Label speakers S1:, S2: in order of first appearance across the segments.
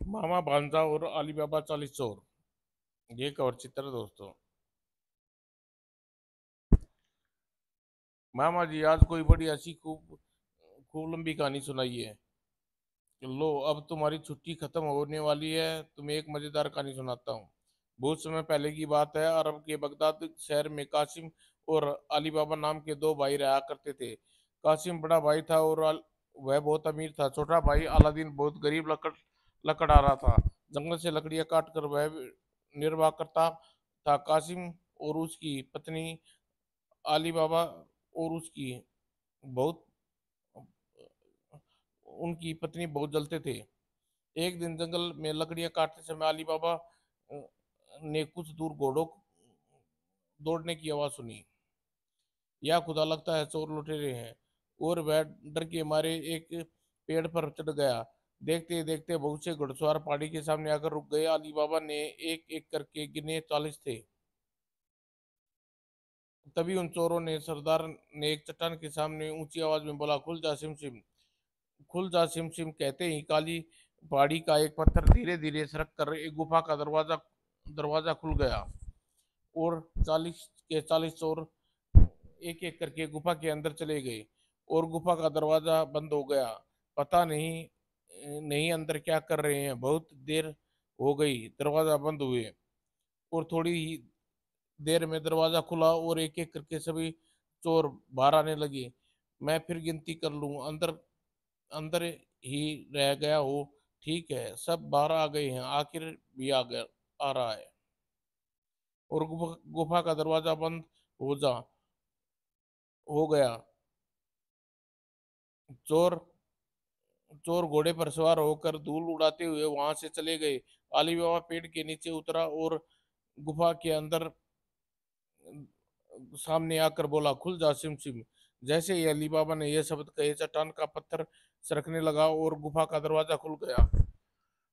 S1: मामा भांजा और अली बाबा 40 चोर। ये कवर चित्र है दोस्तों। मामा जी आज कोई बड़ी ऐसी खूब खूब लंबी कहानी सुनाइए। लो अब तुम्हारी छुट्टी खत्म होने वाली है, तुम्हें एक मजेदार कहानी सुनाता हूँ। बहुत समय पहले की बात है, अरब के बगदाद शहर में कासिम और अली बाबा नाम के दो भाई रहा करते थे। कासिम बड़ा भाई था और वह बहुत अमीर था। छोटा भाई अलादीन बहुत गरीब लकड़ आ रहा था। जंगल से लकड़ियां काट कर वह निर्वाह करता था। कासिम और उसकी पत्नी अली बाबा और उसकी बहुत उनकी पत्नी बहुत जलते थे। एक दिन जंगल में लकड़ियां काटते समय अली बाबा ने कुछ दूर घोड़ों दौड़ने की आवाज सुनी। या खुदा, लगता है चोर लुटेरे हैं। और वह डर के मारे एक पेड़ पर चढ़ गया। देखते देखते बहुत से घुड़सवार पहाड़ी के सामने आकर रुक गए। अली बाबा ने एक एक करके गिने, 40 थे। तभी उन चोरों ने सरदार ने एक चट्टान के सामने ऊंची आवाज में बोला, खुल जा सिम सिम। खुल जा सिम सिम कहते ही काली पहाड़ी का एक पत्थर धीरे धीरे सरक कर एक गुफा का दरवाजा दरवाजा खुल गया। और 40 के 40 चोर एक एक करके गुफा के अंदर चले गए और गुफा का दरवाजा बंद हो गया। पता नहीं नहीं अंदर क्या कर रहे हैं। बहुत देर हो गई दरवाजा बंद हुए, और थोड़ी ही देर में दरवाजा खुला और एक एक करके सभी चोर बाहर आने लगे। मैं फिर गिनती कर लूं, अंदर अंदर ही रह गया हो। ठीक है, सब बाहर आ गए हैं, आखिर भी आ गया आ रहा है। और गुफा का दरवाजा बंद हो जा हो गया। चोर चोर घोड़े पर सवार होकर धूल उड़ाते हुए वहां से चले गए। अली बाबा पेड़ के नीचे उतरा और गुफा के अंदर सामने आकर बोला, खुल जा सिम सिम। जैसे ही अली बाबा ने यह शब्द कहे, चट्टान का पत्थर सरकने लगा और गुफा का दरवाजा खुल गया।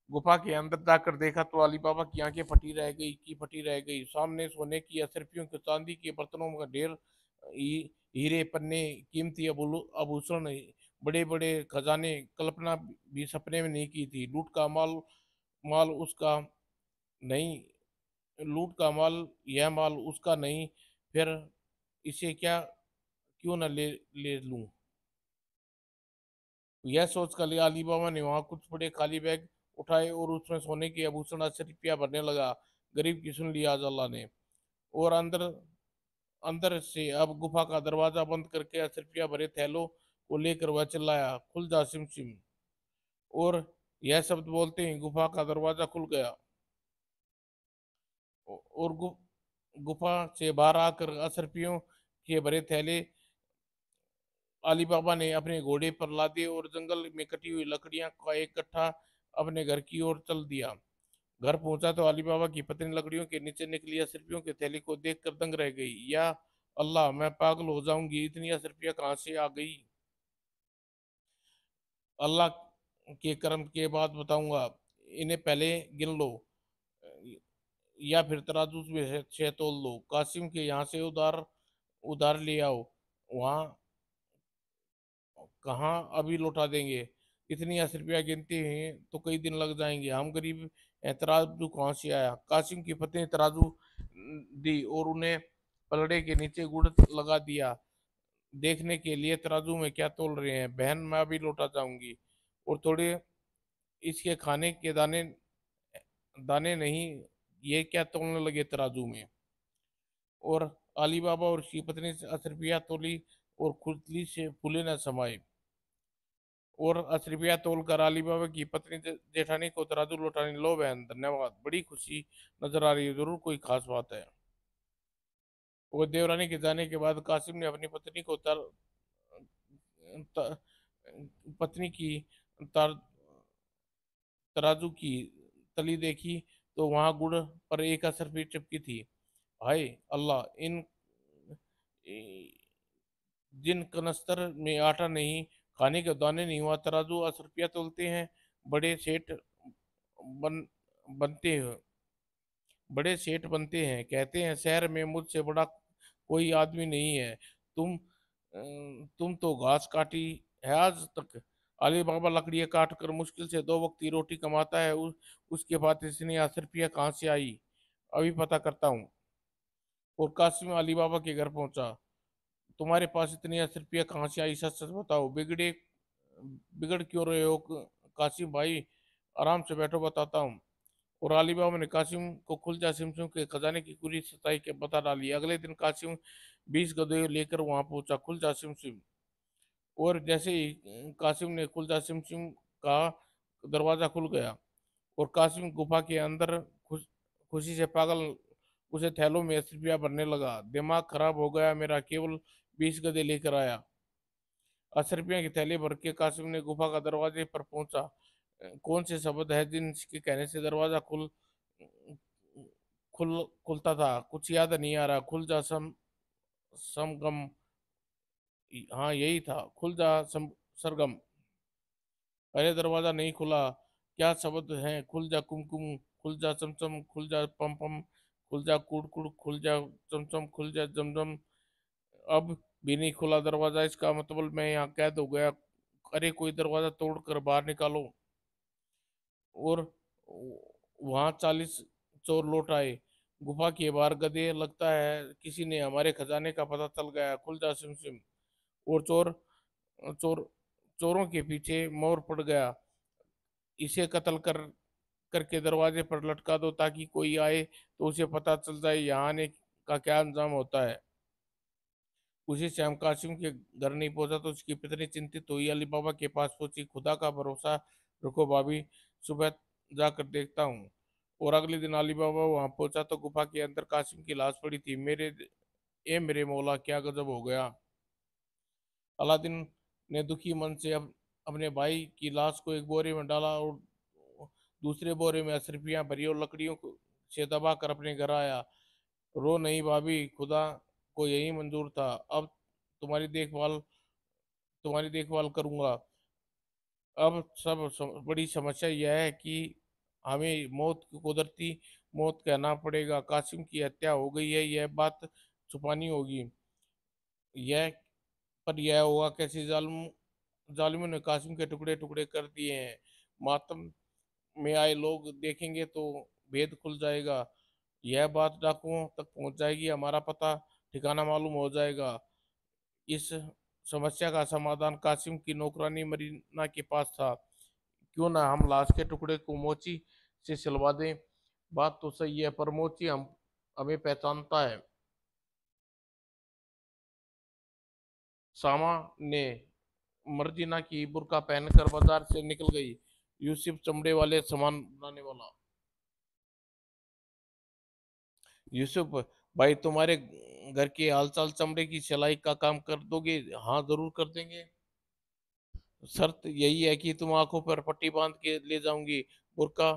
S1: गुफा के अंदर जाकर देखा तो अली बाबा की आंखें फटी रह गई। सामने सोने की असरफियों के, चांदी के बर्तनों का ढेर, हीरे पन्ने, कीमती आभूषण, बड़े बड़े खजाने। कल्पना भी सपने में नहीं की थी। माल उसका नहीं लूट का माल, यह माल उसका नहीं। फिर इसे क्या क्यों न ले लूं। यह सोचकर अली बाबा ने वहां कुछ बड़े खाली बैग उठाए और उसमें सोने के आभूषण 80 रुपया भरने लगा। गरीब की सुन लिया आज अल्लाह ने। और अंदर अंदर से अब गुफा का दरवाजा बंद करके 80 रुपया भरे थैलों को लेकर वह चिल्लाया, खुल जा सिम सिम। और यह शब्द बोलते ही गुफा का दरवाजा खुल गया। और गुफा से बाहर आकर 80 रुपयों के भरे थैले अली बाबा ने अपने घोड़े पर लादे और जंगल में कटी हुई लकड़ियां का एक कट्ठा अपने घर की ओर चल दिया। घर पहुंचा तो अली बाबा की पत्नी लकड़ियों के नीचे निकली 80 रुपयों के थैली को देखकर दंग रह गई। या अल्लाह, मैं पागल हो जाऊंगी, इतनी 80 रुपया कहाँ से आ गई। अल्लाह के करम के बाद बताऊंगा, इन्हें पहले गिन लो या फिर तराजू में से तोल लो। कासिम के यहाँ से उधार उधार ले आओ। वहाँ कहाँ अभी लौटा देंगे। इतनी 80 रुपया गिनते हैं तो कई दिन लग जाएंगे, हम गरीब हैं, तराजू कहाँ से आया। कासिम की पत्नी तराजू दी और उन्हें पलड़े के नीचे गुड़ लगा दिया, देखने के लिए तराजू में क्या तोल रहे हैं। बहन, मैं अभी लौटा जाऊंगी। और थोड़े इसके खाने के दाने दाने नहीं, ये क्या तोलने लगे तराजू में। और अली बाबा और उसकी पत्नी से 80 रुपया तोली और खुजली से फूले न समाये। और 80 रुपया तोल कर अली बाबा की पत्नी जेठानी को तराजू लौटाने, लो बहन, धन्यवाद, बड़ी खुशी नजर आ रही है, जरूर कोई खास बात है। वो देवरानी के जाने के बाद कासिम ने अपनी पत्नी को त, पत्नी की तर, तराजू की तली देखी तो वहां गुड़ पर एक 80 रुपये चिपकी थी। हाय अल्लाह, इन जिन कनस्तर में आटा नहीं, खाने के दाने नहीं, हुआ तराजू 80 रुपया तोलते हैं। बड़े सेठ बन बनते हैं बड़े सेठ बनते हैं। कहते हैं शहर में मुझसे बड़ा कोई आदमी नहीं है। तुम तो घास काटी है आज तक। अली बाबा लकड़ियाँ काट कर मुश्किल से 2 वक्त की रोटी कमाता है। उसके बाद इतनी 80 रुपया कहाँ से आई, अभी पता करता हूँ। और कासिम अली बाबा के घर पहुंचा। तुम्हारे पास इतनी 80 रुपया कहाँ से आई, सच सच बताओ। बिगड़े बिगड़ क्यों रहे हो कासिम भाई, आराम से बैठो, बताता हूँ। और अली बाबा ने कासिम को खुलजा सिमसिम के खजाने की पूरी सच्चाई के बता डाली। अगले दिन कासिम 20 गधे लेकर वहां पहुंचा खुलजा सिमसिम। और जैसे ही कासिम ने खुलजा सिमसिम का दरवाजा खुल गया और कासिम गुफा के अंदर खुशी से पागल उसे थैलों में 80 रुपया भरने लगा। दिमाग खराब हो गया मेरा, केवल 20 गधे लेकर आया। 80 रुपया की थैली भर के कासिम ने गुफा का दरवाजे पर पहुंचा। कौन से शब्द है जिनके कहने से दरवाजा खुलता था, कुछ याद नहीं आ रहा। खुल जा समगम, हाँ यही था, खुल जा सरगम। अरे दरवाजा नहीं खुला, क्या शब्द हैं। खुल जा कुमकुम, खुल जा चमचम, खुल जा पम पम, खुल जा कुड़ खुल जा चमचम, खुल जा जमजम। अब भी नहीं खुला दरवाजा, इसका मतलब मैं यहाँ कैद हो गया। अरे कोई दरवाजा तोड़ कर बाहर निकालो। और वहां 40 चोर लौट आए गुफा के बाहर। गधे, लगता है किसी ने हमारे खजाने का पता चल गया, खुल जा सिम सिम। और चोर चोरों के पीछे मोर पड़ गया। इसे कत्ल करके दरवाजे पर लटका दो ताकि कोई आए तो उसे पता चल जाए यहाँ आने का क्या अंजाम होता है। उसी श्याम कासिम के घर नहीं पहुंचा तो उसकी पत्नी चिंतित हुई, अली बाबा के पास पहुंची। खुदा का भरोसा रुको भाभी, सुबह जाकर देखता हूँ। और अगले दिन अली बाबा वहां पहुंचा तो गुफा के अंदर कासिम की लाश पड़ी थी। मेरे मौला, क्या गजब हो गया। अलादीन ने दुखी मन से अपने भाई की लाश को एक बोरे में डाला और दूसरे बोरे में 80 रुपया भरी और लकड़ियों से दबा कर अपने घर आया। रो नहीं भाभी, खुदा को यही मंजूर था। अब तुम्हारी देखभाल तुम्हारी देखभाल करूंगा। अब बड़ी समस्या यह है कि हमें मौत को कुदरती मौत कहना पड़ेगा। कासिम की हत्या हो गई है, यह बात छुपानी होगी। यह यह होगा कैसे। जालिमों ने कासिम के टुकड़े टुकड़े कर दिए हैं। मातम में आए लोग देखेंगे तो भेद खुल जाएगा। यह बात डाकुओं तक पहुंच जाएगी, हमारा पता ठिकाना मालूम हो जाएगा। इस समस्या का समाधान कासिम की नौकरानी मरीना के पास था। क्यों ना हम लाश के टुकड़े को मोची से सिलवा दें। बात तो सही है, पर मोची हमें पहचानता है। सामा ने मर्जीना की बुर्का पहनकर बाजार से निकल गई। यूसुफ चमड़े वाले सामान बनाने वाला। यूसुफ भाई, तुम्हारे घर के हालचाल, चमड़े की सिलाई का काम कर दोगे। हाँ जरूर कर देंगे। शर्त यही है कि तुम आंखों पर पट्टी बांध के ले जाऊंगी। बुर्का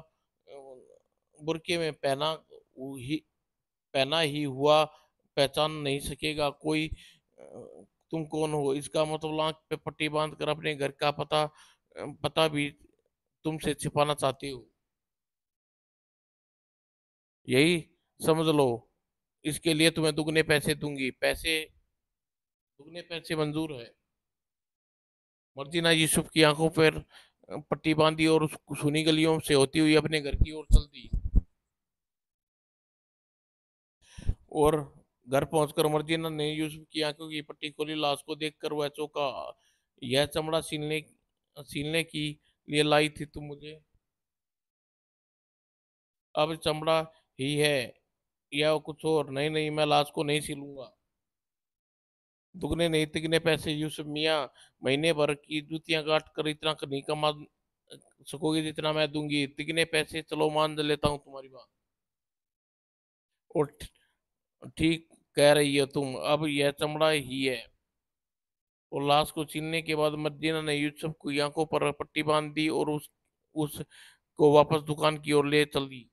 S1: बुरके में पहना ही हुआ पहचान नहीं सकेगा कोई। तुम कौन हो, इसका मतलब आंख पे पट्टी बांध कर अपने घर का पता भी तुमसे छिपाना चाहती हो, यही समझ लो। इसके लिए तुम्हें दुगने पैसे दूंगी। दुगने पैसे मंजूर है। मर्जीना यूसुफ की आंखों पर पट्टी बांधी और उस सुनी गलियों से होती हुई अपने घर की ओर चल दी। और घर पहुंचकर मर्जीना ने यूसुफ की आंखों की पट्टी खोली। लाश को देखकर वह चौंका। यह चमड़ा सीलने की लिए लाई थी तुम मुझे। अब चमड़ा ही है या कुछ और? नहीं नहीं, मैं लाश को नहीं सीलूंगा। दुगने नहीं तिगने पैसे यूसुफ मियाँ, महीने भर की जूतियां काट कर इतना नहीं कमा सकोगे जितना मैं दूंगी। तिगने पैसे, चलो मान लेता हूँ तुम्हारी बात। और ठीक कह रही हो तुम, अब यह चमड़ा ही है। और लाश को छीलने के बाद मदीना ने यूसुफ की आंखों पर पट्टी बांध दी और उस को वापस दुकान की ओर ले चली।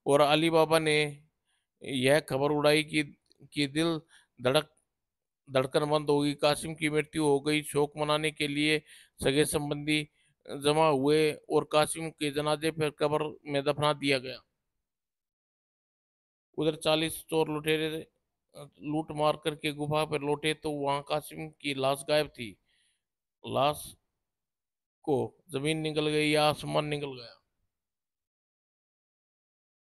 S1: और अली बाबा ने यह खबर उड़ाई कि दिल धड़क धड़कन बंद होगी, कासिम की मृत्यु हो गई। शोक मनाने के लिए सगे संबंधी जमा हुए और कासिम के जनाजे पर कब्र में दफना दिया गया। उधर 40 चोर लुटेरे लूट मार करके गुफा पर लौटे तो वहां कासिम की लाश गायब थी। लाश को जमीन निकल गई या आसमान निकल गया।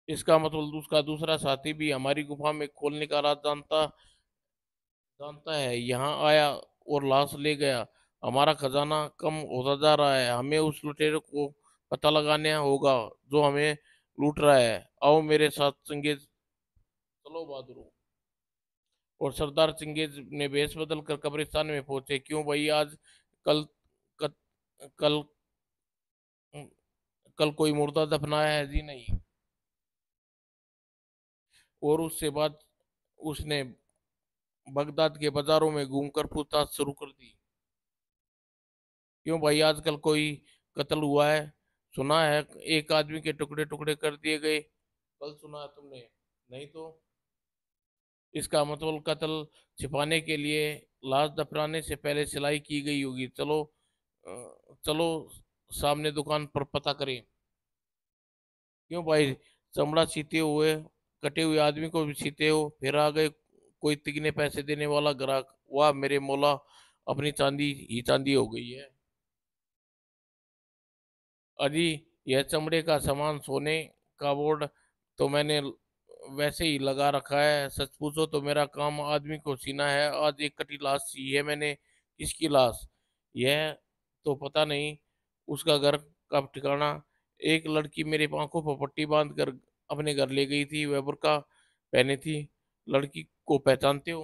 S1: इसका मतलब उसका दूसरा साथी भी हमारी गुफा में खोलने का राज जानता जानता है, यहाँ आया और लाश ले गया। हमारा खजाना कम होता जा रहा है, हमें उस लुटेरे को पता लगाना होगा जो हमें लूट रहा है। आओ मेरे साथ चंगेज, चलो बहादुरों। और सरदार चंगेज ने भेष बदल कर कब्रिस्तान में पहुंचे। क्यों भाई, आज कल कल कल, कल कोई मुर्दा दफनाया है जी? नहीं। और उससे बाद उसने बगदाद के बाजारों में घूमकर पूछताछ शुरू कर दी। क्यों भाई, आजकल कोई कत्ल हुआ है? सुना है एक आदमी के टुकड़े टुकड़े कर दिए गए, कल सुना है तुमने? नहीं तो? इसका मतलब कत्ल छिपाने के लिए लाश दफनाने से पहले सिलाई की गई होगी। चलो चलो सामने दुकान पर पता करें। क्यों भाई, चमड़ा सीते हुए कटे हुए आदमी को भी सीते हो, फिर आ गए कोई तिगने पैसे देने वाला ग्राहक। वाह मेरे मौला, अपनी चांदी ही चांदी हो गई है। अजी, यह चमड़े का सामान सोने का बोर्ड तो मैंने वैसे ही लगा रखा है। सच पूछो तो मेरा काम आदमी को सीना है। आज एक कटी लाश सी है मैंने। किसकी लाश? यह तो पता नहीं। उसका घर का ठिकाना। एक लड़की मेरी आंखों पर पट्टी बांध कर अपने घर ले गई थी, वह बुर्का पहनी थी। लड़की को पहचानते हो?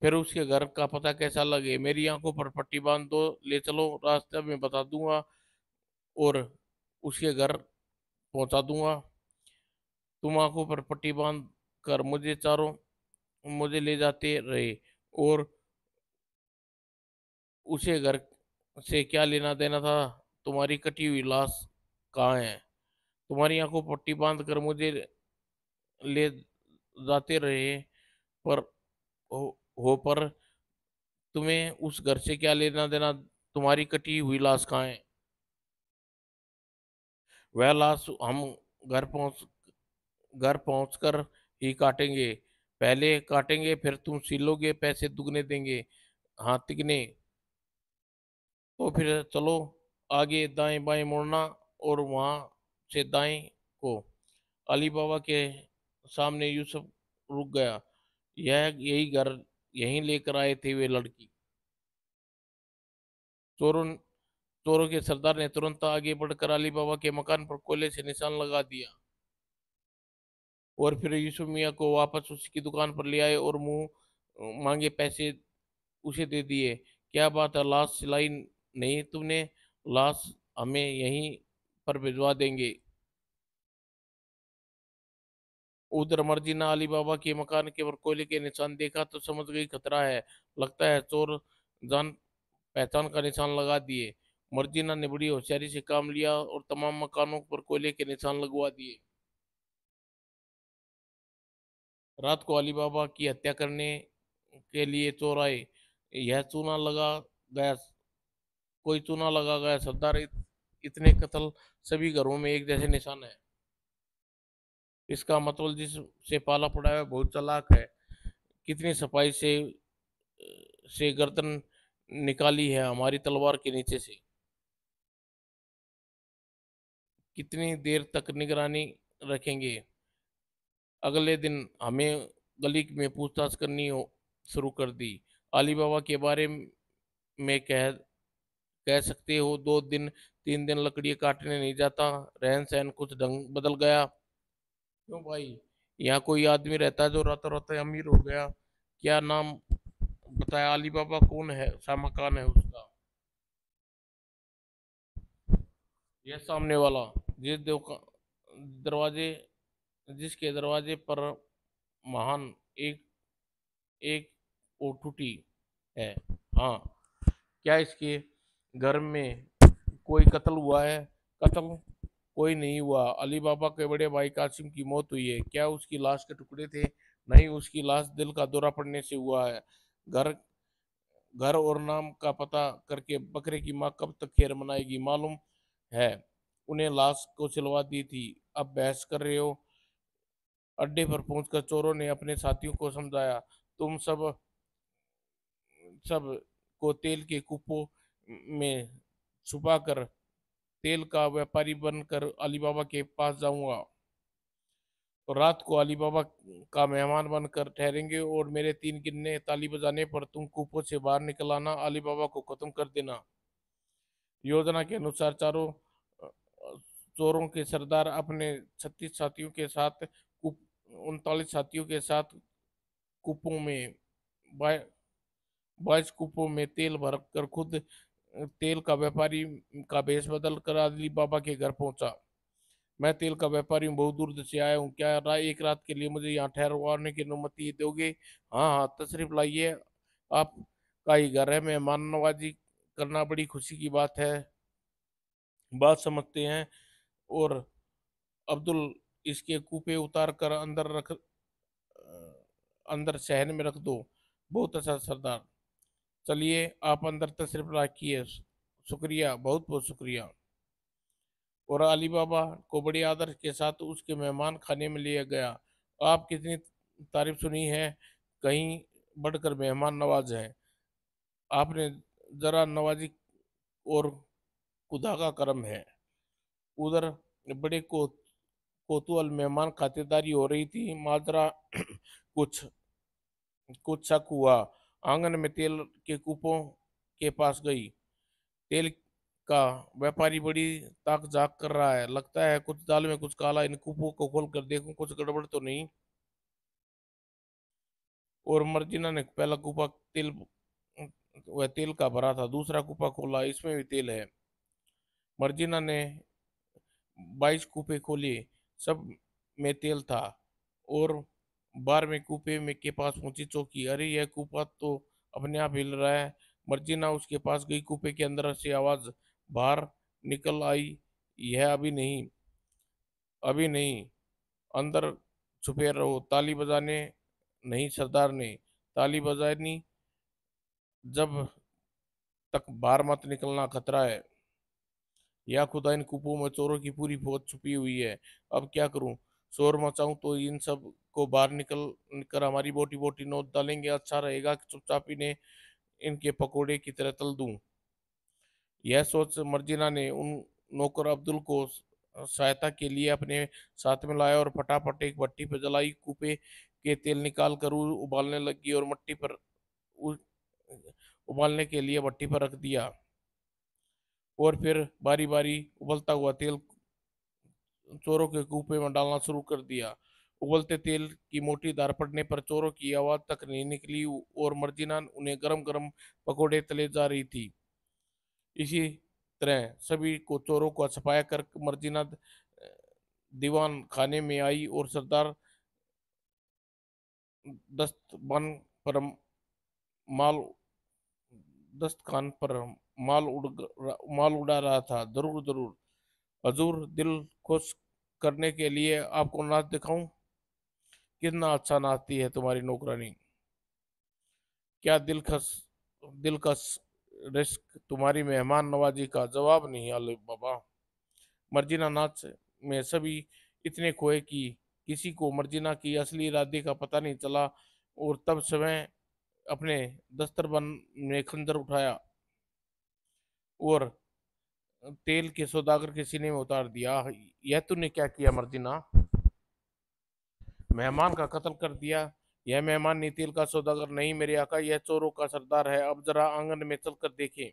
S1: फिर उसके घर का पता कैसा लगे? मेरी आंखों पर पट्टी बांध दो, ले चलो, रास्ते में बता दूंगा और उसके घर पहुंचा दूंगा। तुम आंखों पर पट्टी बांध कर मुझे ले जाते रहे। और उसे घर से क्या लेना देना था? तुम्हारी कटी हुई लाश कहाँ है? तुम्हारी आंखों पर पट्टी बांध कर मुझे ले जाते रहे, पर हो, पर तुम्हें उस घर से क्या लेना देना? तुम्हारी कटी हुई लाश कहाँ है? वह लाश हम घर पहुंच घर पहुंचकर ही काटेंगे। पहले काटेंगे फिर तुम सिलोगे, पैसे दुगने देंगे। हाँ, तिगने। तो फिर चलो, आगे दाएं बाएं मुड़ना और वहां से दाएं को। अली बाबा के सामने यूसुफ रुक गया। यही घर, यहीं लेकर आए थे वे लड़की। चोरों चोरों के सरदार ने तुरंत आगे बढ़कर अली बाबा के मकान पर कोयले से निशान लगा दिया। और फिर यूसुफ मियाँ को वापस उसकी दुकान पर ले आए और मुंह मांगे पैसे उसे दे दिए। क्या बात है, लाश सिलाई नहीं तुमने? लाश हमें यहीं पर भिजवा देंगे। उधर मर्जीना अली बाबा के मकान के ऊपर कोयले के निशान देखा तो समझ गई खतरा है। लगता है चोर जान पहचान का निशान लगा दिए। मर्जीना ने बड़ी होशियारी से काम लिया और तमाम मकानों पर कोयले के निशान लगवा दिए। रात को अली बाबा की हत्या करने के लिए चोर आए। यह चूना लगा गया कोई चूना लगा गया सरदार, इतने कत्ल सभी घरों में एक जैसे निशान है। इसका मतलब जिससे पाला पड़ा है बहुत चालाक है। कितनी सफाई से गर्दन निकाली है हमारी तलवार के नीचे से। कितनी देर तक निगरानी रखेंगे? अगले दिन हमें गली में पूछताछ करनी हो शुरू कर दी। अली बाबा के बारे में कह सकते हो 2 दिन 3 दिन लकड़ी काटने नहीं जाता। रहन सहन कुछ ढंग बदल गया। क्यों भाई, यहाँ कोई आदमी रहता है जो रातों रात अमीर हो गया? क्या नाम बताया? अली बाबा कौन है? सा मकान है उसका? यह सामने वाला, जिस दरवाजे जिसके दरवाजे पर महान एक एक ओटुटी है। हाँ। क्या इसके घर में कोई कत्ल हुआ है? कत्ल कोई नहीं हुआ। अली बाबा के बड़े भाई कासिम की मौत हुई है। क्या उसकी लाश के टुकड़े थे? नहीं, उसकी लाश दिल का दौरा पड़ने से हुआ है। घर घर और नाम का पता करके बकरे की माँ कब तक खैर मनाएगी? मालूम है उन्हें लाश को सिलवा दी थी, अब बहस कर रहे हो? अड्डे पर पहुंचकर चोरों ने अपने साथियों को समझाया। तुम सब सब को तेल के कूपों में छुपाकर तेल का व्यापारी बनकर अली बाबा के पास जाऊंगा। तो रात को अली बाबा का मेहमान बनकर ठहरेंगे और मेरे 3 गिनने ताली बजाने पर तुम कूपों से बाहर निकल आना, अली बाबा को खत्म कर देना। योजना के अनुसार चारों अ, चोरों के सरदार अपने 36 साथियों के साथ कूप 39 साथियों के साथ कूपों में 22 कूपों में तेल भरकर खुद तेल का व्यापारी का भेष बदल कर अली बाबा के घर पहुंचा। मैं तेल का व्यापारी हूँ, बहुत दूर से आया हूँ, क्या एक रात के लिए मुझे यहाँ ठहरवाने की अनुमति दोगे? हाँ हाँ, तशरीफ लाइए, आपका ही घर है, मेहमान नवाजी करना बड़ी खुशी की बात है, बात समझते हैं। और अब्दुल, इसके कूपे उतार कर अंदर सहन में रख दो। बहुत अच्छा सरदार, चलिए आप अंदर तशरीफ रखिए, शुक्रिया, बहुत बहुत शुक्रिया। और अली बाबा को बड़े आदर के साथ उसके मेहमान खाने में लिया गया। आप कितनी तारीफ सुनी है, कहीं बढ़कर मेहमान नवाज है आपने, जरा नवाजी और खुदा का करम है। उधर बड़े कोतूहल मेहमान खातिरदारी हो रही थी, माजरा कुछ कुछ शक हुआ। आंगन में तेल के कूपों के पास गई। तेल का व्यापारी बड़ी ताक झाक कर रहा है, लगता है कुछ दाल में कुछ काला, इन कूपों को खोल कर देखूं कुछ गड़बड़ तो नहीं। और मर्जिना ने पहला कूपा तेल वह तेल का भरा था, दूसरा कूपा खोला, इसमें भी तेल है। मर्जिना ने 22 कूपे खोले, सब में तेल था। और 12वें कूपे में के पास पहुंची चौकी, अरे यह कूपा तो अपने आप हिल रहा है। मर्जिना उसके पास गई, कूपे के अंदर से आवाज बाहर निकल आई, यह अभी नहीं, अभी नहीं, अंदर छुपे रहो, ताली बजाने नहीं सरदार ने, ताली बजानी जब तक बाहर मत निकलना, खतरा है। या खुदा, इन कूपों में चोरों की पूरी फौज छुपी हुई है, अब क्या करूं? शोर मचाऊं तो इन सब को बाहर निकल कर हमारी बोटी बोटी नोच डालेंगे, अच्छा रहेगा कि चुपचाप इन्हें इनके पकोड़े की तरह तल दूं। यह सोच मर्जिना ने उन नौकर अब्दुल को सहायता के लिए अपने साथ में लाया और फटाफट एक भट्टी पर जलाई, कूपे के तेल निकाल कर उबालने लगी और मट्टी पर उ- उबालने के लिए भट्टी पर रख दिया। और फिर बारी बारी उबलता हुआ तेल चोरों के कूपे में डालना शुरू कर दिया। उबलते तेल की मोटी धार पड़ने पर चोरों की आवाज तक नहीं निकली और मर्जिना उन्हें गरम गरम पकोड़े तले जा रही थी। इसी तरह सभी को चोरों को छपाया कर मर्जिना दीवान खाने में आई और सरदार दस्तबन पर माल दस्तखान पर माल उड़ा रहा था। जरूर जरूर हजूर, दिल खुश करने के लिए आपको नाच दिखाऊं, कितना अच्छा नाचती है तुम्हारी नौकरानी, क्या दिलकश रिस्क तुम्हारी मेहमान नवाजी का जवाब नहीं अली बाबा। मर्जिना नाच में सभी इतने खोए कि किसी को मर्जिना की असली इरादे का पता नहीं चला। और तब समय अपने दस्तरबन में खंजर उठाया और तेल के सौदागर के सीने में उतार दिया। यह तूने क्या किया मर्जिना? मेहमान का कत्ल कर दिया। यह मेहमान नहीं, तेल का सौदागर नहीं मेरे आका, यह चोरों का सरदार है, अब जरा आंगन में चलकर देखें।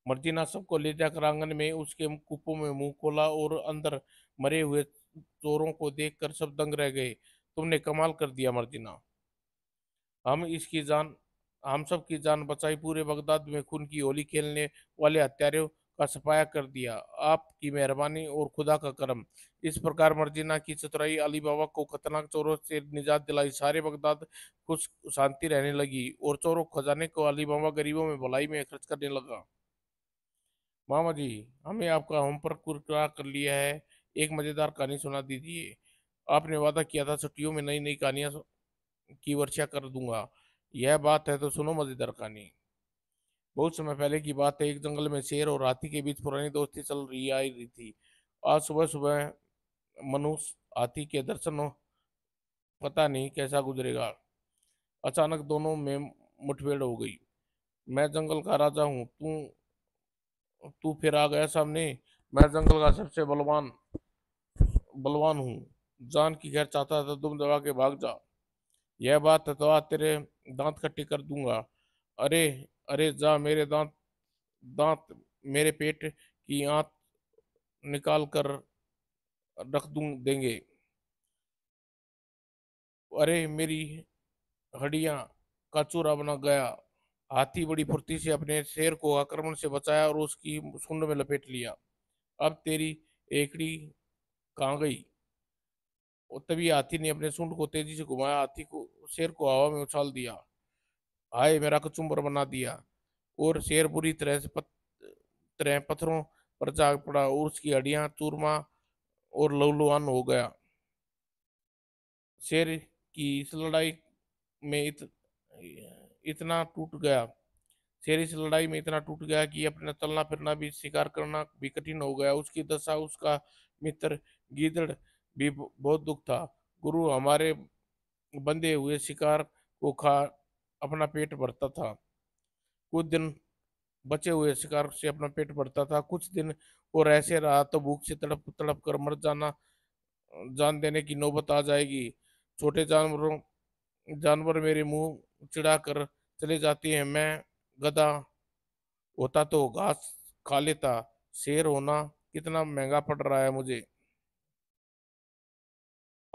S1: मर्जिना सबको ले जाकर आंगन में उसके कूपों में मुंह खोला और अंदर मरे हुए चोरों को देखकर सब दंग रह गए। तुमने कमाल कर दिया मर्जिना, हम इसकी जान हम सब की जान बचाई, पूरे बगदाद में खून की होली खेलने वाले हत्यारों का सफाया कर दिया, आपकी मेहरबानी और खुदा का करम। इस प्रकार मर्जिना की चतुराई अली बाबा को खतरनाक चोरों से निजात दिलाई, सारे बगदाद खुश शांति रहने लगी और चोरों खजाने को अली बाबा गरीबों में भलाई में खर्च करने लगा। मामा जी, हमें आपका होमवर्क पूरा कर लिया है, एक मजेदार कहानी सुना दीजिए। आपने वादा किया था छुट्टियों में नई नई कहानियां की वर्षा कर दूंगा, यह बात है तो सुनो मजेदार कहानी। बहुत समय पहले की बात है, एक जंगल में शेर और हाथी के बीच पुरानी दोस्ती चल रही आई रही थी। आज सुबह सुबह मनुष्य हाथी के दर्शन पता नहीं कैसा गुजरेगा, अचानक दोनों में मुठभेड़ हो गई। मैं जंगल का राजा हूँ, तू तू फिर आ गया सामने। मैं जंगल का सबसे बलवान बलवान हूँ। जान की खैर चाहता था तुम दबा के भाग जा। यह बात है तो आज तेरे दांत खट्टे कर दूंगा। अरे अरे जा, मेरे दांत दांत मेरे पेट की आंत निकाल कर रख दूं देंगे। अरे मेरी हड्डियां का चूरा बना गया। हाथी बड़ी फुर्ती से अपने शेर को आक्रमण से बचाया और उसकी सूंड में लपेट लिया। अब तेरी एकड़ी कहाँ गई? और तभी हाथी ने अपने सूंड को तेजी से घुमाया, हाथी को शेर को हवा में उछाल दिया। हाय, मेरा कचुम्बर बना दिया। और शेर बुरी तरह पत्थरों पर जा पड़ा और उसकी हड्डियां चूरमा और लहूलुहान हो गया। शेर की इस लड़ाई में इतना टूट गया शेर इस लड़ाई में इतना टूट गया कि अपना चलना फिरना भी, शिकार करना भी कठिन हो गया। उसकी दशा उसका मित्र गीदड़ भी बहुत दुख था। गुरु हमारे बंधे हुए शिकार को खा अपना पेट भरता था। कुछ दिन बचे हुए शिकार से अपना पेट भरता था। कुछ दिन और ऐसे रहा तो भूख से तड़प तड़प कर मर जाना, जान देने की नौबत आ जाएगी। छोटे जानवर मेरे मुंह चिढ़ा कर चले जाते हैं। मैं गधा होता तो घास खा लेता। शेर होना कितना महंगा पड़ रहा है मुझे।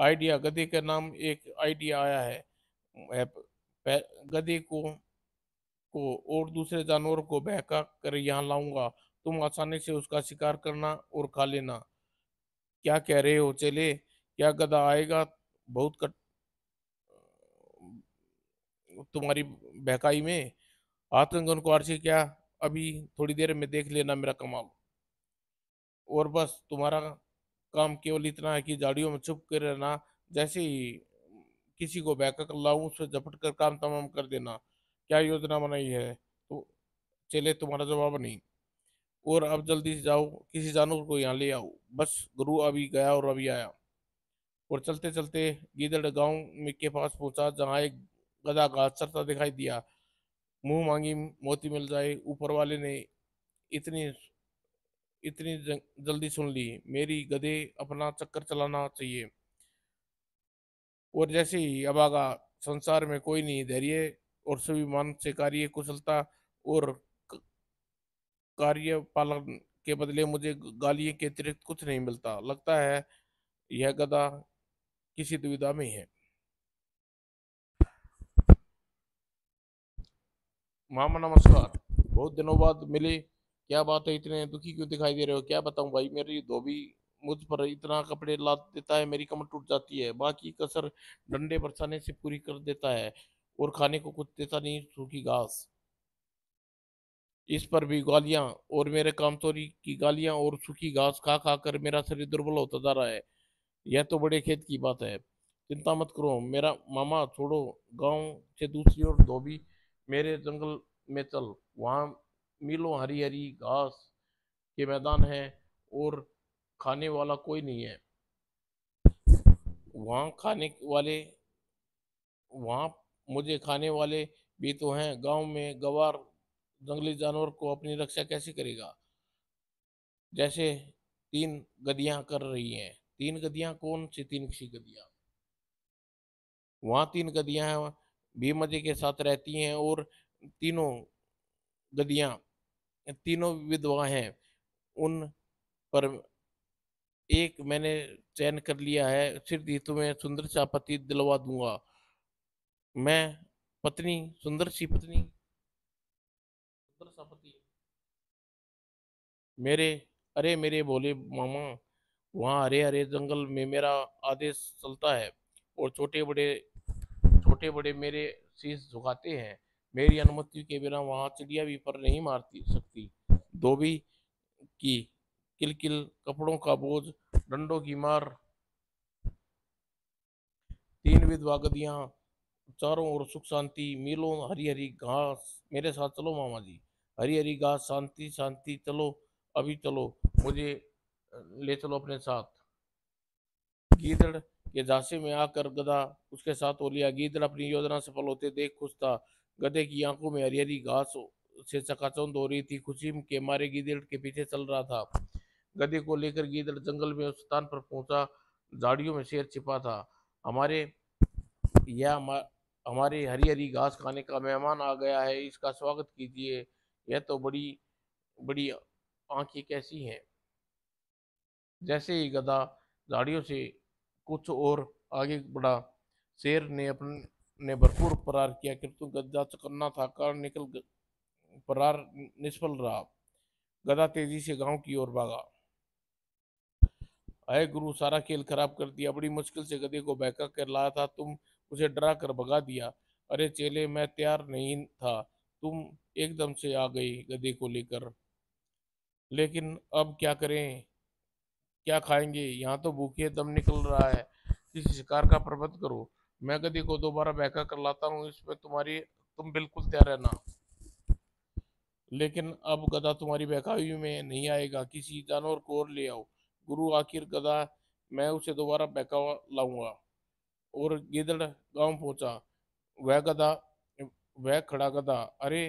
S1: आइडिया, गधे का नाम एक आइडिया आया है। गधे को और दूसरे जानवरों को बहका कर यहाँ लाऊंगा। तुम आसानी से उसका शिकार करना और खा लेना। क्या कह रहे हो चेले? क्या गधा आएगा बहुत तुम्हारी बहकाई में? आतंकन को आरसी क्या? अभी थोड़ी देर में देख लेना मेरा कमाल। और बस तुम्हारा काम केवल इतना है कि झाड़ियों में छुप कर रहना। जैसे ही किसी को बहका कर लाऊं, उससे झपट कर काम तमाम कर देना। क्या योजना बनाई है? तो चले, तुम्हारा जवाब नहीं। और अब जल्दी से जाओ, किसी जानवर को यहाँ ले आओ। बस गुरु अभी गया और अभी आया। और चलते चलते गीदड़ गांव में के पास पहुंचा, जहाँ एक गधा घास चरता दिखाई दिया। मुंह मांगी मोती मिल जाए, ऊपर वाले ने इतनी इतनी जल्दी सुन ली। मेरी गधे अपना चक्कर चलाना चाहिए। और जैसे ही अभागा, संसार में कोई नहीं धैर्य और स्वाभिमान से कार्य कुशलता और क- कार्य पालन के बदले मुझे गालियों के अतिरिक्त कुछ नहीं मिलता। लगता है यह गधा किसी दुविधा में है। मामा नमस्कार, बहुत दिनों बाद मिले। क्या बात है, इतने दुखी क्यों दिखाई दे रहे हो? क्या बताऊं भाई, मेरी धोबी मुझ पर इतना कपड़े लाद देता है, मेरी कमर टूट जाती है। बाकी कसर डंडे बरसाने से पूरी कर देता है। और खाने को कुछ देता नहीं, सूखी घास। इस पर भी गालियां, और मेरे कामचोरी की गालियां और सूखी घास खा खा कर मेरा शरीर दुर्बल होता जा रहा है। यह तो बड़े खेत की बात है। चिंता मत करो मेरा मामा, छोड़ो। गांव से दूसरी ओर धोबी मेरे जंगल में चल। वहां मीलों हरी हरी घास के मैदान है और खाने वाला कोई नहीं है। वहां खाने वाले वहां मुझे खाने वाले भी तो हैं। गांव में गवार जंगली जानवर को अपनी रक्षा कैसे करेगा? जैसे तीन गधियां कर रही हैं। तीन गधियां? कौन सी तीन सी गधियां? वहां तीन गधियां हैं, भी मजे के साथ रहती हैं। और तीनों गधियां, तीनों विधवा हैं। उन पर एक मैंने चयन कर लिया है। सिर ही तुम्हें सुंदर सा पति दिलवा दूंगा मैं। पत्नी, सुंदर सी पत्नी, सुंदर सा पति मेरे। अरे मेरे भोले मामा, वहाँ हरे हरे जंगल में मेरा आदेश चलता है। और छोटे बड़े मेरे शीश झुकाते हैं। मेरी अनुमति के बिना वहाँ चिड़िया भी पर नहीं मारती सकती। धोबी की किलकिल, कपड़ों का बोझ, डंडों की मार, तीन विधवा गदियां, चारों ओर सुख शांति, मीलों हरी हरी घास। मेरे साथ चलो मामा जी। हरी हरी घास, शांति शांति, चलो अभी चलो। मुझे ले चलो अपने साथ। गीदड़ के झांसे में आकर गधा उसके साथ हो लिया। गीदड़ अपनी योजना सफल होते देख खुश था। गधे की आंखों में हरी हरी घास से चकाचौंध हो रही थी। खुशी के मारे गीदड़ के पीछे चल रहा था। गधे को लेकर गीदड़ जंगल में उस स्थान पर पहुंचा। झाड़ियों में शेर छिपा था। हमारे यह हमारे हरी हरी घास खाने का मेहमान आ गया है, इसका स्वागत कीजिए। यह तो बड़ी बड़ी आंखें कैसी हैं। जैसे ही गधा झाड़ियों से कुछ और आगे बढ़ा, शेर ने अपने भरपूर प्रहार किया, किंतु गधा चकन्ना था, कार प्रहार निष्फल रहा। गधा तेजी से गांव की ओर भागा। अय गुरु, सारा खेल खराब कर दिया। बड़ी मुश्किल से गधे को बहका कर लाया था, तुम उसे डरा कर भगा दिया। अरे चेले, मैं तैयार नहीं था, तुम एकदम से आ गई गधे को लेकर। लेकिन अब क्या करें, क्या खाएंगे? यहाँ तो भूखे दम निकल रहा है। किसी शिकार का प्रबंध करो। मैं गधे को दोबारा बहका कर लाता हूँ, इसमें तुम बिल्कुल तैयार रहना। लेकिन अब गधा तुम्हारी बहकावी में नहीं आएगा, किसी जानवर को और ले आओ। गुरु, आखिर गधा, मैं उसे दोबारा बहका लाऊंगा। और गिदड़ गांव पहुंचा। वह गधा वह खड़ा गधा, अरे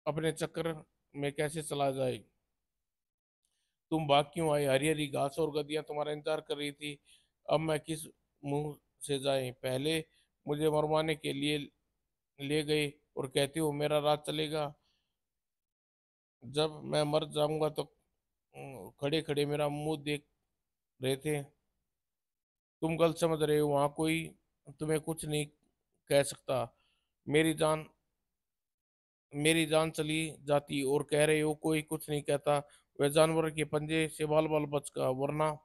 S1: अपने चक्कर में कैसे चला जाए? तुम भाग क्यों आए? हरी हरी घास और गधियां तुम्हारा इंतजार कर रही थी। अब मैं किस मुंह से जाए? पहले मुझे मरवाने के लिए ले गए और कहते हो मेरा राज चलेगा। जब मैं मर जाऊंगा तो खड़े खड़े मेरा मुंह देख रहे थे। तुम गलत समझ रहे हो, वहां कोई तुम्हें कुछ नहीं कह सकता। मेरी जान मेरी जान चली जाती और कह रहे हो कोई कुछ नहीं कहता। वह जानवर के पंजे से बाल बाल बच गया, वरना।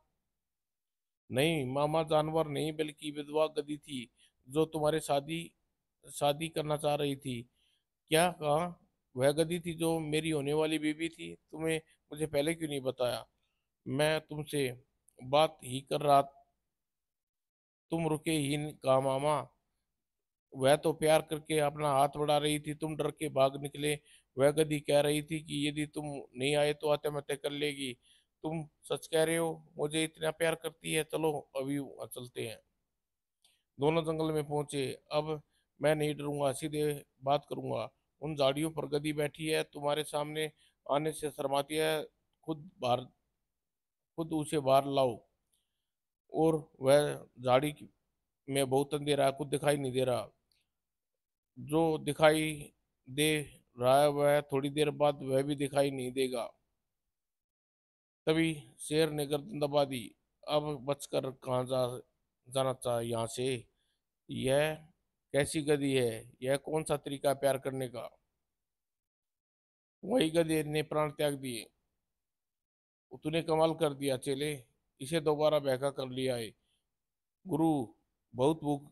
S1: नहीं मामा, जानवर नहीं बल्कि विधवा गधी थी, जो तुम्हारे शादी शादी करना चाह रही थी। क्या कहा? वह गधी थी जो मेरी होने वाली बीवी थी। तुम्हें मुझे पहले क्यों नहीं बताया? मैं तुमसे बात ही कर रहा, तुम रुके ही नहीं। कहा मामा, वह तो प्यार करके अपना हाथ बढ़ा रही थी, तुम डर के भाग निकले। वह गधी कह रही थी कि यदि तुम नहीं आए तो आत्महत्या कर लेगी। तुम सच कह रहे हो? मुझे इतना प्यार करती है? चलो अभी वहाँ चलते हैं। दोनों जंगल में पहुंचे। अब मैं नहीं डरूंगा, सीधे बात करूंगा। उन झाड़ियों पर गधी बैठी है, तुम्हारे सामने आने से शर्माती है। खुद उसे बाहर लाओ। और वह में बहुत अंधेरा है, कुछ दिखाई नहीं दे रहा। जो दिखाई दे रहा है वह थोड़ी देर बाद वह भी दिखाई नहीं देगा। तभी शेर ने गर्दन दबा दी। अब बचकर कहाँ जाना चाहिए यहाँ से? यह कैसी गधी है? यह कौन सा तरीका है प्यार करने का? वही गधे ने प्राण त्याग दिए। तूने कमाल कर दिया चेले, इसे दोबारा बहका कर लिया है। गुरु, बहुत भूख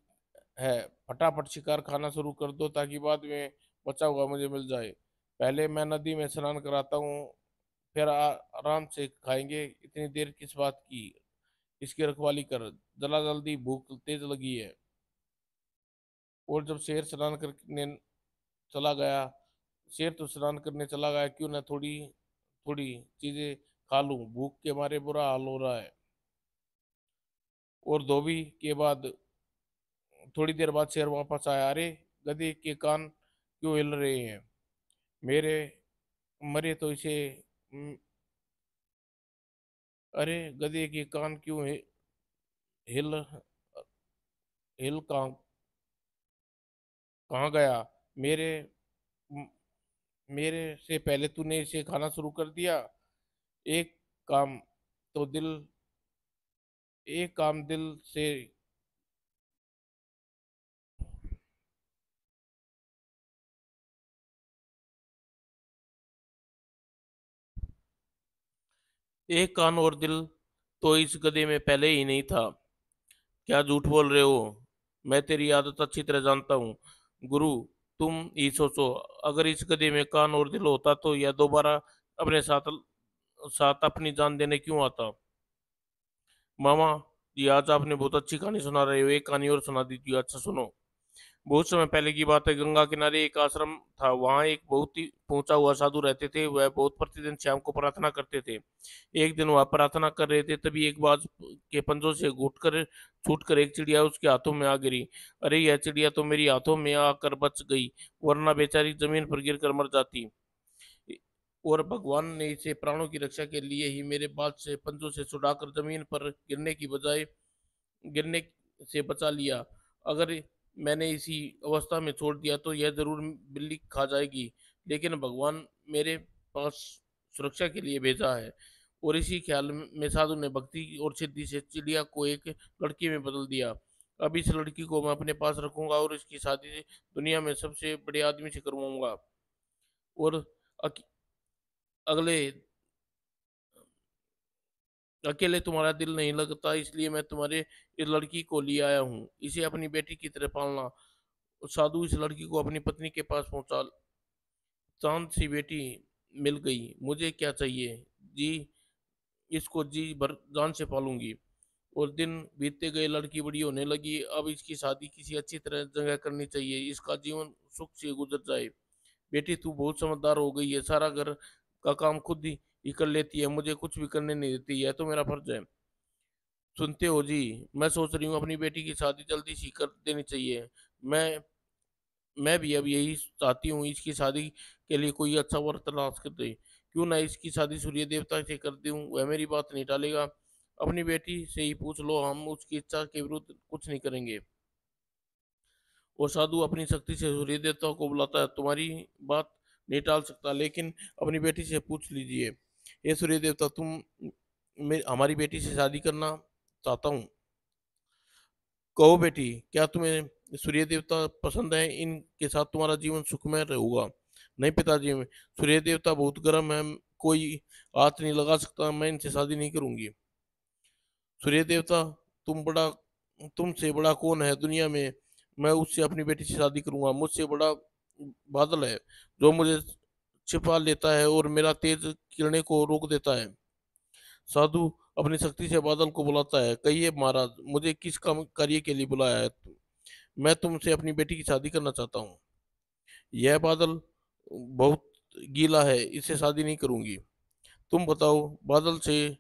S1: है, फटाफट शिकार खाना शुरू कर दो ताकि बाद में बचा हुआ मुझे मिल जाए। पहले मैं नदी में स्नान कराता हूँ, फिर आराम से खाएंगे। इतनी देर किस बात की? इसकी रखवाली कर, जला जल्दी, भूख तेज लगी है। और जब शेर स्नान करने चला गया शेर तो स्नान करने चला गया, क्यों ना थोड़ी थोड़ी चीजें खा लूं, भूख के मारे बुरा हाल हो रहा है। और धोबी के बाद थोड़ी देर बाद शेर वापस आया। अरे, गधे के कान क्यों हिल रहे हैं? मेरे मरे तो इसे म, अरे, गधे के कान क्यों हिल हिल कहाँ कहाँ गया? मेरे म, मेरे से पहले तूने इसे खाना शुरू कर दिया। एक काम तो दिल एक काम दिल से एक कान और दिल तो इस गधे में पहले ही नहीं था। क्या झूठ बोल रहे हो? मैं तेरी आदत अच्छी तरह जानता हूँ। गुरु, तुम ही सोचो, अगर इस गधे में कान और दिल होता तो यह दोबारा अपने साथ साथ अपनी जान देने क्यों आता? मामा जी, आज आपने बहुत अच्छी कहानी सुना रहे हो, एक कहानी और सुना दीजिए। अच्छा सुनो। बहुत समय पहले की बात है, गंगा किनारे एक आश्रम था। वहाँ एक बहुत ही पहुंचा हुआ साधु रहते थे। वह बहुत प्रतिदिन शाम को प्रार्थना करते थे। एक दिन वह प्रार्थना कर रहे थे, तभी एक बाज के पंजों से छूटकर एक चिड़िया उसके हाथों में आ गिरी। अरे, यह चिड़िया तो मेरी हाथों में आकर बच गई, वरना बेचारी जमीन पर गिरकर मर जाती। और भगवान ने इसे प्राणों की रक्षा के लिए ही मेरे बाज से पंजों से छुड़ाकर जमीन पर गिरने की बजाय गिरने से बचा लिया। अगर मैंने इसी अवस्था में छोड़ दिया तो यह जरूर बिल्ली खा जाएगी, लेकिन भगवान मेरे पास सुरक्षा के लिए भेजा है। और इसी ख्याल में साधु ने भक्ति और सिद्धि से चिड़िया को एक लड़की में बदल दिया। अब इस लड़की को मैं अपने पास रखूंगा और इसकी शादी दुनिया में सबसे बड़े आदमी से करवाऊंगा। और अक- अगले अकेले तुम्हारा दिल नहीं लगता, इसलिए मैं तुम्हारे इस लड़की को लिए आया हूँ। इसे अपनी बेटी की तरह पालना। साधु इस लड़की को अपनी पत्नी के पास पहुंचा। चांद सी बेटी मिल गई, मुझे क्या चाहिए जी, इसको जी भर जान से पालूंगी। और दिन बीतते गए, लड़की बड़ी होने लगी। अब इसकी शादी किसी अच्छी तरह जगह करनी चाहिए, इसका जीवन सुख से गुजर जाए। बेटी, तू बहुत समझदार हो गई है, सारा घर का काम खुद ही कर लेती है, मुझे कुछ भी करने नहीं देती, यह तो मेरा फर्ज है। सुनते हो जी, मैं सोच रही हूँ अपनी बेटी की शादी जल्दी सी कर देनी चाहिए। मैं मैं भी अब यही चाहती हूँ, इसकी शादी के लिए कोई अच्छा वर तलाश कर दे। क्यों ना इसकी शादी सूर्य देवता से कर दूं, वह मेरी बात नहीं टालेगा। अपनी बेटी से ही पूछ लो, हम उसकी इच्छा के विरुद्ध कुछ नहीं करेंगे। और साधु अपनी शक्ति से सूर्य देवता को बुलाता है, तुम्हारी बात नहीं टाल सकता, लेकिन अपनी बेटी से पूछ लीजिए। ये सूर्य देवता, तुम हमारी बेटी से शादी करना चाहता हूँ। कहो बेटी, क्या तुम्हें सूर्य देवता पसंद है? इनके साथ तुम्हारा जीवन सुखमय रहेगा। नहीं पिताजी, में सूर्य देवता बहुत गर्म है, कोई हाथ नहीं लगा सकता, मैं इनसे शादी नहीं करूंगी। सूर्य देवता, तुमसे बड़ा कौन है दुनिया में? मैं उससे अपनी बेटी से शादी करूंगा। मुझसे बड़ा बादल है, जो मुझे छिपा लेता है और मेरा तेज किरणें को रोक देता है। साधु अपनी शक्ति से बादल को बुलाता है, कहिए महाराज, मुझे किस काम कार्य के लिए बुलाया है? मैं तुमसे अपनी बेटी की शादी करना चाहता हूँ। यह बादल बहुत गीला है, इससे शादी नहीं करूंगी। तुम बताओ बादल से,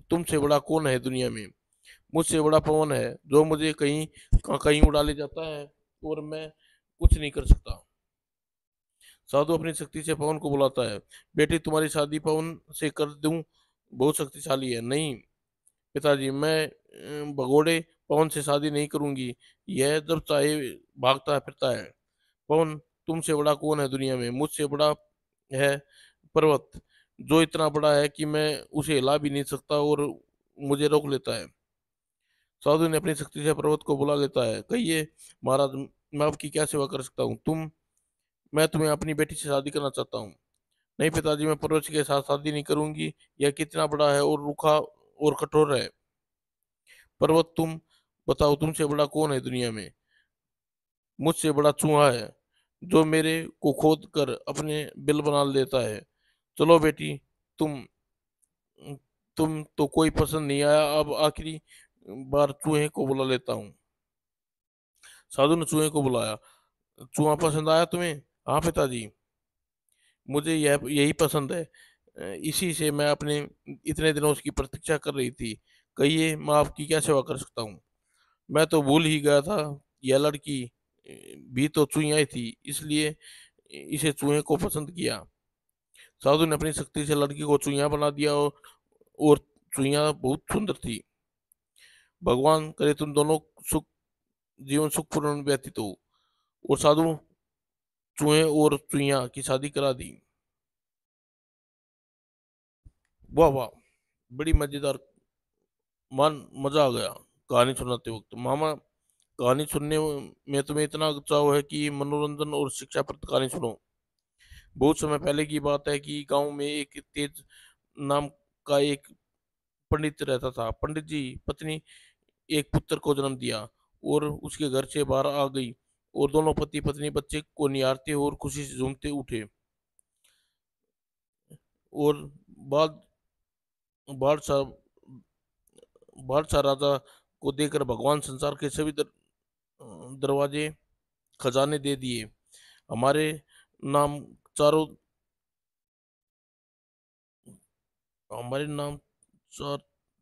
S1: तुमसे बड़ा कौन है दुनिया में? मुझसे बड़ा पवन है, जो मुझे कहीं उड़ा ले जाता है और मैं कुछ नहीं कर सकता। साधु अपनी शक्ति से पवन को बुलाता है, बेटी तुम्हारी शादी पवन से कर दूं, बहुत शक्तिशाली है। नहीं पिताजी, मैं भगोड़े पवन से शादी नहीं करूंगी, यह जब चाहे भागता फिरता है। पवन, तुमसे बड़ा कौन है दुनिया में? मुझसे बड़ा है पर्वत, जो इतना बड़ा है कि मैं उसे हिला भी नहीं सकता और मुझे रोक लेता है। साधु ने अपनी शक्ति से पर्वत को बुला लेता है, कहिए महाराज, मैं आपकी क्या सेवा कर सकता हूँ? मैं तुम्हें अपनी बेटी से शादी करना चाहता हूँ। नहीं पिताजी, मैं पर्वत के साथ शादी नहीं करूंगी, यह कितना बड़ा है और रूखा और कठोर है। पर्वत, तुम बताओ तुमसे बड़ा कौन है दुनिया में? मुझसे बड़ा चूहा है, जो मेरे को खोद कर अपने बिल बना लेता है। चलो बेटी, तुम तुम तो कोई पसंद नहीं आया, अब आखिरी बार चूहे को बुला लेता हूँ। साधु ने चूहे को बुलाया, चूहा पसंद आया तुम्हें? हाँ पिताजी, मुझे यह यही पसंद है। इसी से मैं अपने इतने दिनों उसकी प्रतीक्षा कर रही थी। कहिए, मैं आपकी क्या सेवा कर सकता हूँ? मैं तो भूल ही गया था, यह लड़की भी तो चुईया ही थी, इसलिए इसे चूहे को पसंद किया। साधु ने अपनी शक्ति से लड़की को चुईया बना दिया और चुईया बहुत सुंदर थी। भगवान करे तुम दोनों सुख जीवन सुखपूर्ण व्यतीत हो। और साधु चूहे और चुईया की शादी करा दी। वाह वाह, बड़ी मजेदार, मन मजा आ गया कहानी सुनाते वक्त। मामा, कहानी सुनने में तुम्हें इतना चाव है कि मनोरंजन और शिक्षाप्रद कहानी सुनो। बहुत समय पहले की बात है कि गांव में एक तेज नाम का एक पंडित रहता था। पंडित जी पत्नी एक पुत्र को जन्म दिया और उसके घर से बाहर आ गई। और दोनों पति पत्नी बच्चे को निहारते और खुशी से झूमते उठे। और बाद बादशाह बादशाह राजा को देखकर भगवान संसार के सभी दरवाजे खजाने दे दिए। हमारे नाम चारों हमारे नाम चार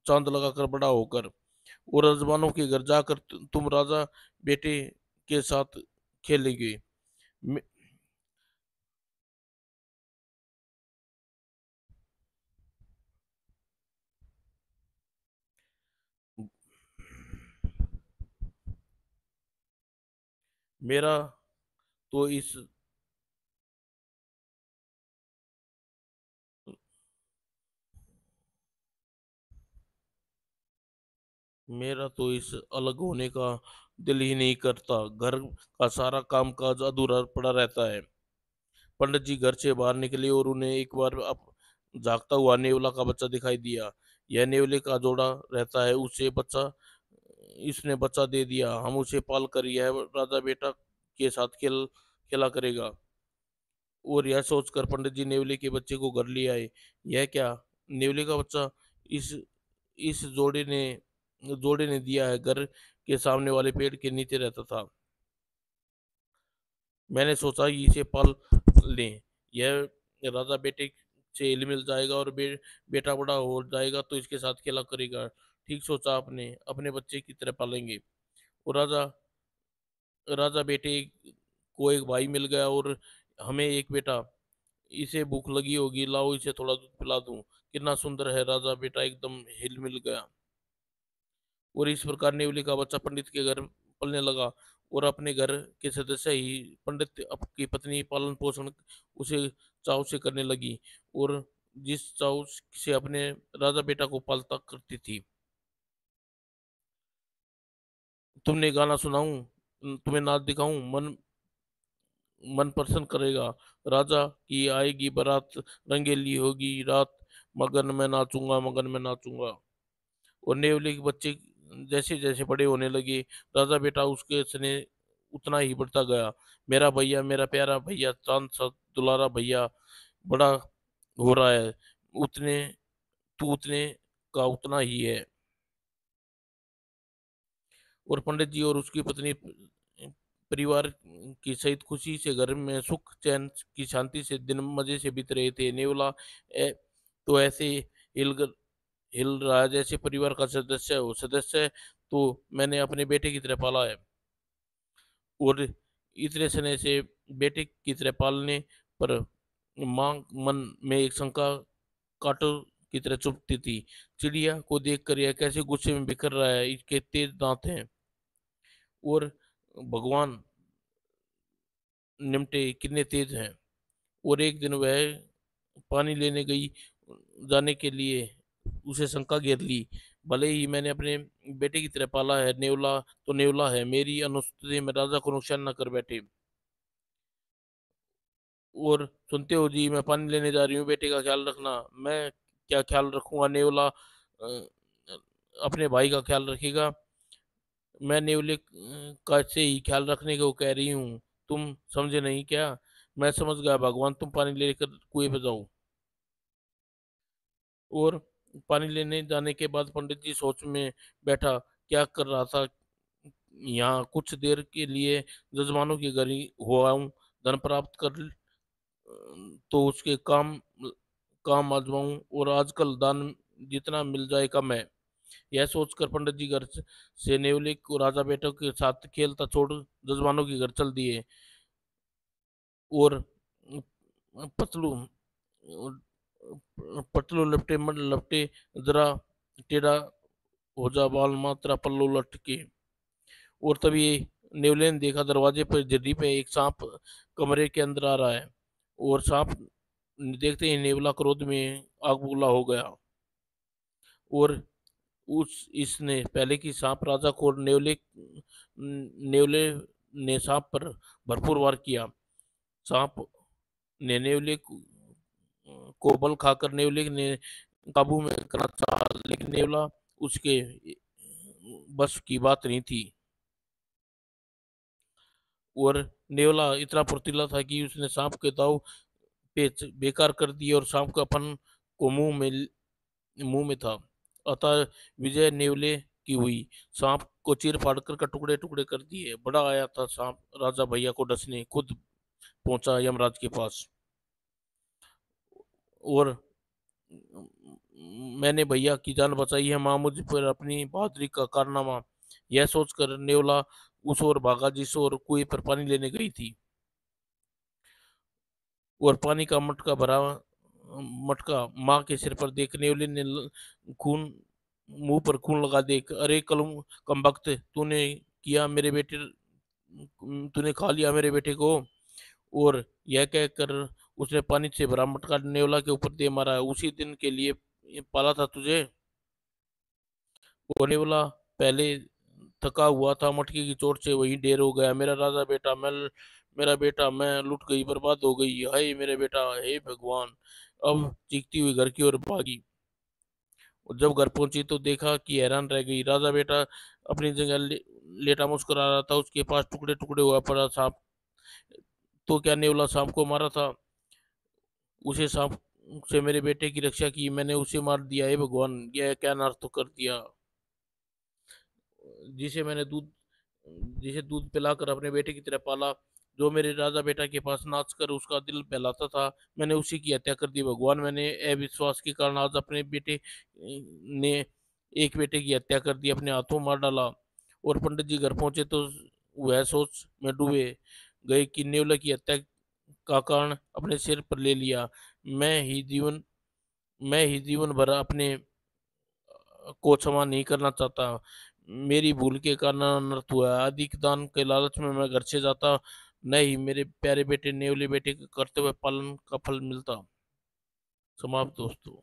S1: चांद लगाकर बड़ा होकर और रजवानों के घर जाकर तुम राजा बेटे के साथ खेलेंगे। मे- मेरा तो इस मेरा तो इस अलग होने का दिल ही नहीं करता। घर का सारा कामकाज अधूरा पड़ा रहता है। पंडित जी घर से बाहर निकले और उन्हें एक बार अब जागता हुआ नेवला का बच्चा दिखाई दिया। यह नेवले का जोड़ा रहता है, उसे बच्चा इसने बच्चा दे दिया, हम उसे पाल कर यह राजा बेटा के साथ खेला करेगा। और यह सोचकर पंडित जी नेवले के बच्चे को घर ले आए। यह क्या, नेवले का बच्चा? इस इस जोड़े ने दिया है। घर के सामने वाले पेड़ के नीचे रहता था। मैंने सोचा इसे पाल लें। यह राजा बेटे से हिल मिल जाएगा और बेटा बड़ा हो जाएगा तो इसके साथ खेला करेगा। ठीक सोचा आपने, अपने बच्चे की तरह पालेंगे। और राजा बेटे को एक भाई मिल गया और हमें एक बेटा। इसे भूख लगी होगी, लाओ इसे थोड़ा दूध पिला दूं। कितना सुंदर है राजा बेटा, एकदम हिल मिल गया। और इस प्रकार नेवली का बच्चा पंडित के घर पलने लगा और अपने घर के सदस्य ही पंडित की पत्नी पालन पोषण उसे चाव से करने लगी और जिस चाव से अपने राजा बेटा को पालता करती थी। तुमने गाना सुनाऊं, तुम्हें नाच दिखाऊं, मन मन प्रसन्न करेगा। राजा की आएगी बारात, रंगेली होगी रात, मगन में नाचूंगा, मगन में नाचूंगा। और नेवले के बच्चे जैसे जैसे बड़े होने लगे, राजा बेटा उसके स्नेह उतना ही बढ़ता गया। मेरा भैया, मेरा प्यारा भैया, चांद सा दुलारा भैया बड़ा हो रहा है, उतने तू उतने का उतना ही है। और पंडित जी और उसकी पत्नी परिवार की सहित खुशी से घर में सुख चैन की शांति से दिन मजे से बीत रहे थे। नेवला तो ऐसे हिल हिल रहा है जैसे परिवार का सदस्य हो। सदस्य तो मैंने अपने बेटे की तरह पाला है। और इतने समय से बेटे की तरह पालने पर मां मन में एक शंका कांटों की तरह चुभती थी। चिड़िया को देखकर यह कैसे गुस्से में बिखर रहा है, इसके तेज दांत हैं। और भगवान निमटे कितने तेज हैं। और एक दिन वह पानी लेने गई, जाने के लिए उसे शंका घेर ली। भले ही मैंने अपने बेटे की तरह पाला है, नेवला तो नेवला है, मेरी अनुपस्थिति में राजा को नुकसान न कर बैठे। और सुनते हो जी, मैं पानी लेने जा रही हूँ, बेटे का ख्याल रखना। मैं क्या ख्याल रखूंगा, नेवला अपने भाई का ख्याल रखेगा। मैं नेवले का से ही ख्याल रखने को कह रही हूँ, तुम समझे नहीं क्या? मैं समझ गया भगवान, तुम पानी लेकर कुएं पे जाओ। और पानी लेने जाने के बाद पंडित जी सोच में बैठा, क्या कर रहा था यहाँ। कुछ देर के लिए जजमानों के घर ही हो आऊं, धन प्राप्त कर तो उसके काम आजमाऊं, और आजकल दान जितना मिल जाए कम है। यह सोचकर पंडित जी घर से नेवले को राजा बेटों के साथ खेलता छोड़ जजमानों के घर चल दिए। और पतलू पतलू लपटे जरा टेढ़ा हो जा, बाल मात्रा पल्लू लटके। और तभी नेवले ने देखा दरवाजे पर जरी पे एक सांप कमरे के अंदर आ रहा है। और सांप देखते ही नेवला क्रोध में आग बबूला हो गया। और उस इसने पहले की सांप राजा को नेवले ने सांप पर भरपूर वार किया। सांप ने नेवले को बल खाकर नेवले ने काबू में करना चाहा, लेकिन नेवला उसके बस की बात नहीं थी। और नेवला इतना फुर्तीला था कि उसने सांप के दांव पे बेकार कर दिए और सांप का अपन को मुंह में था। अतः विजय नेवले की हुई। सांप को चीर फाड़ कर टुकड़े टुकड़े कर दिए। बड़ा आया था सांप राजा भैया को डसने, खुद पहुंचा यमराज के पास। और मैंने भैया की जान बचाई है, माँ मुझ पर अपनी बहादुरी का कारनामा। यह सोचकर नेवला उस ओर भागा जिस ओर कुएं पर पानी लेने गई थी। और पानी का मटका माँ के सिर पर देख नेवले ने खून मुंह पर खून लगा देख, अरे कलम कम वक्त, तूने खा लिया मेरे बेटे को। और यह कहकर उसने पानी से भरा मटका नेवला के ऊपर दे मारा। उसी दिन के लिए पाला था तुझे। वो नेवला पहले थका हुआ था, मटके की चोट से वहीं ढेर हो गया। मेरा बेटा, मैं लुट गई, बर्बाद हो गई, हाय मेरे बेटा, हे भगवान। अब चीखती हुई घर की ओर भागी। और जब घर पहुंची तो देखा कि हैरान रह गई। राजा बेटा अपनी जगह लेटा मुस्कुरा रहा था। उसके पास टुकड़े टुकड़े हुआ पड़ा सांप। तो क्या नेवला सांप को मारा था? उसे सांप से मेरे बेटे की रक्षा की, मैंने उसे मार दिया। हे भगवान, यह क्या नाटक तो कर दिया। जिसे मैंने दूध जिसे दूध पिलाकर अपने बेटे की तरह पाला, जो मेरे राजा बेटा के पास नाच कर उसका दिल बहलाता था, मैंने उसी की हत्या कर दी। भगवान, मैंने अविश्वास के कारण आज अपने बेटे ने एक बेटे की हत्या कर दी, अपने हाथों मार डाला। और पंडित जी घर पहुंचे तो वह सोच में डूबे गए कि नेवला की हत्या का कारण अपने सिर पर ले लिया। मैं ही जीवन मैं ही जीवन भर अपने को क्षमा नहीं करना चाहता। मेरी भूल के कारण अनर्थ हुआ है। अधिक दान के लालच में मैं घर से जाता, नहीं मेरे प्यारे बेटे नेवले बेटे के कर्तव्य पालन का फल मिलता। समाप्त दोस्तों।